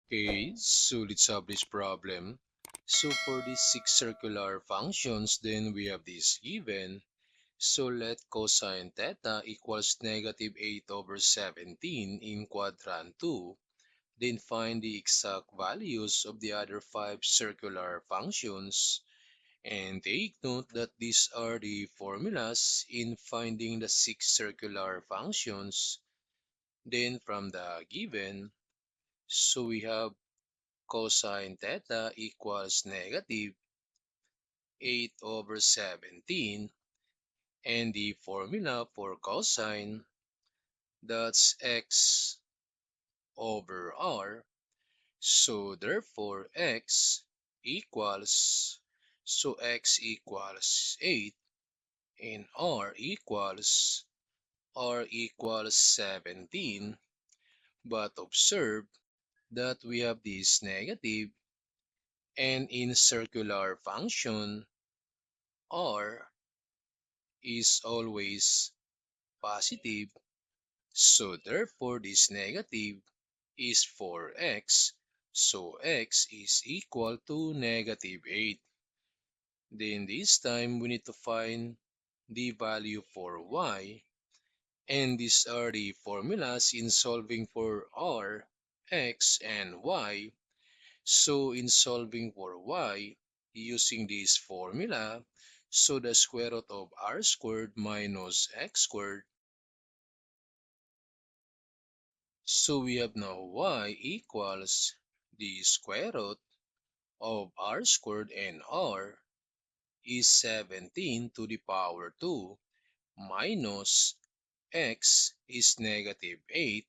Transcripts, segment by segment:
Okay, so let's have this problem. So for these six circular functions, then we have this given. So let cosine theta equals negative 8 over 17 in quadrant 2. Then find the exact values of the other five circular functions. And take note that these are the formulas in finding the six circular functions. Then from the given, so we have cosine theta equals negative 8 over 17, and the formula for cosine, that's x over r. So therefore x equals 8 and r equals 17. But observe that we have this negative, and in circular function r is always positive, so therefore this negative is for x, so x is equal to negative 8. Then this time we need to find the value for y, and these are the formulas in solving for r, x, and y. So in solving for y, using this formula, so the square root of r squared minus x squared. So we have now y equals the square root of r squared, and r is 17 to the power 2 minus x is negative 8.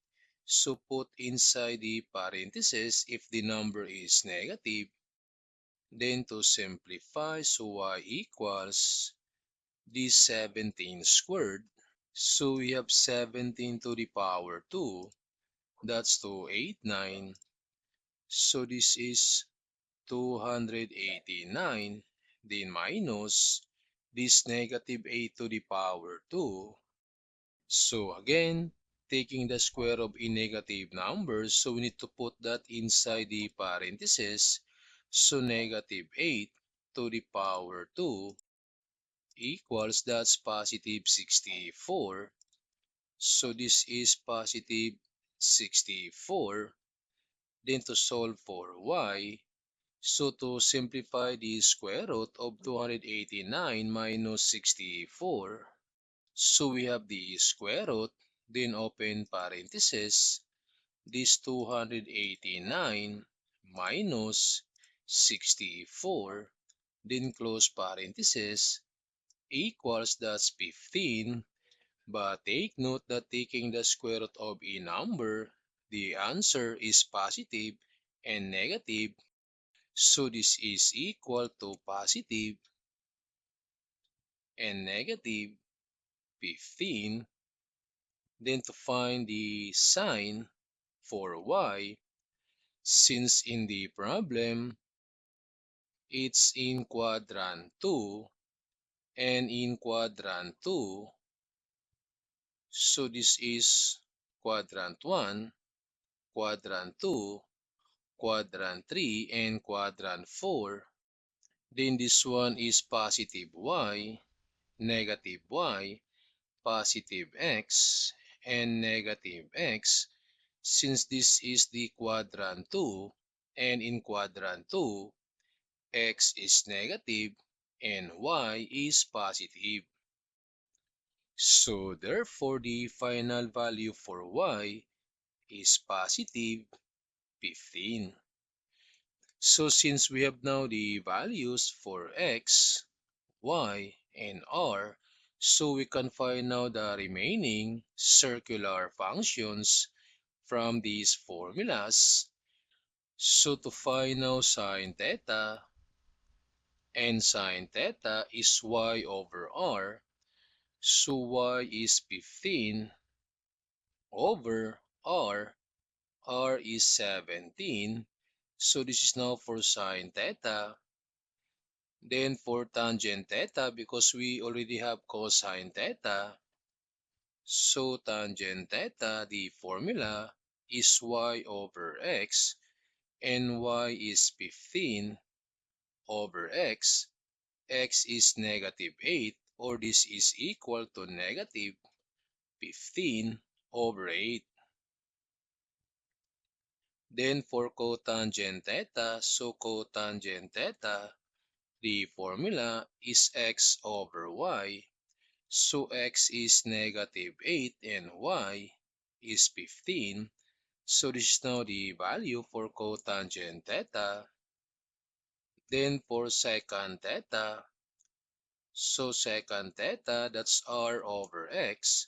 So put inside the parentheses if the number is negative. Then to simplify, so y equals the 17 squared. So we have 17 to the power 2. That's 289. So this is 289. Then minus this negative 8 to the power 2. So again, taking the square of a negative number, so we need to put that inside the parentheses. So negative 8 to the power 2 equals, that's positive 64. So this is positive 64. Then to solve for y, so to simplify the square root of 289 minus 64, so we have the square root, then open parentheses, this 289 minus 64, then close parentheses, equals, that's 15. But take note that taking the square root of a number, the answer is positive and negative. So this is equal to positive and negative 15. Then to find the sign for y, since in the problem it's in quadrant 2, and in quadrant 2, so this is quadrant 1, quadrant 2, quadrant 3, and quadrant 4. Then this one is positive y, negative y, positive x, and negative x. Since this is the quadrant 2, and in quadrant 2, x is negative and y is positive. So therefore, the final value for y is positive 15. So since we have now the values for x, y, and r, so we can find now the remaining circular functions from these formulas. So to find now sine theta, and sine theta is y over r, so y is 15 over r is 17. So this is now for sine theta. Then for tangent theta, because we already have cosine theta, so tangent theta, the formula is y over x. and y is 15 over x. X is negative 8, or this is equal to negative 15 over 8. Then for cotangent theta, so cotangent theta, the formula is x over y. So x is negative 8 and y is 15. So this is now the value for cotangent theta. Then for secant theta, so secant theta, that's r over x.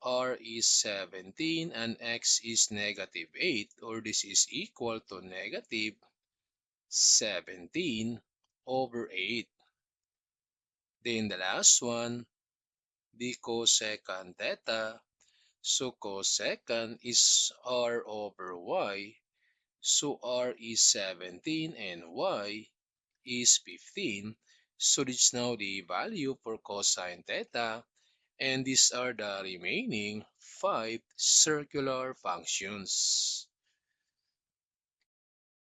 R is 17 and x is negative 8, or this is equal to negative 17 over 8. Then the last one, the cosecant theta. So cosecant is r over y. So r is 17 and y is 15. So this is now the value for cosine theta. And these are the remaining 5 circular functions.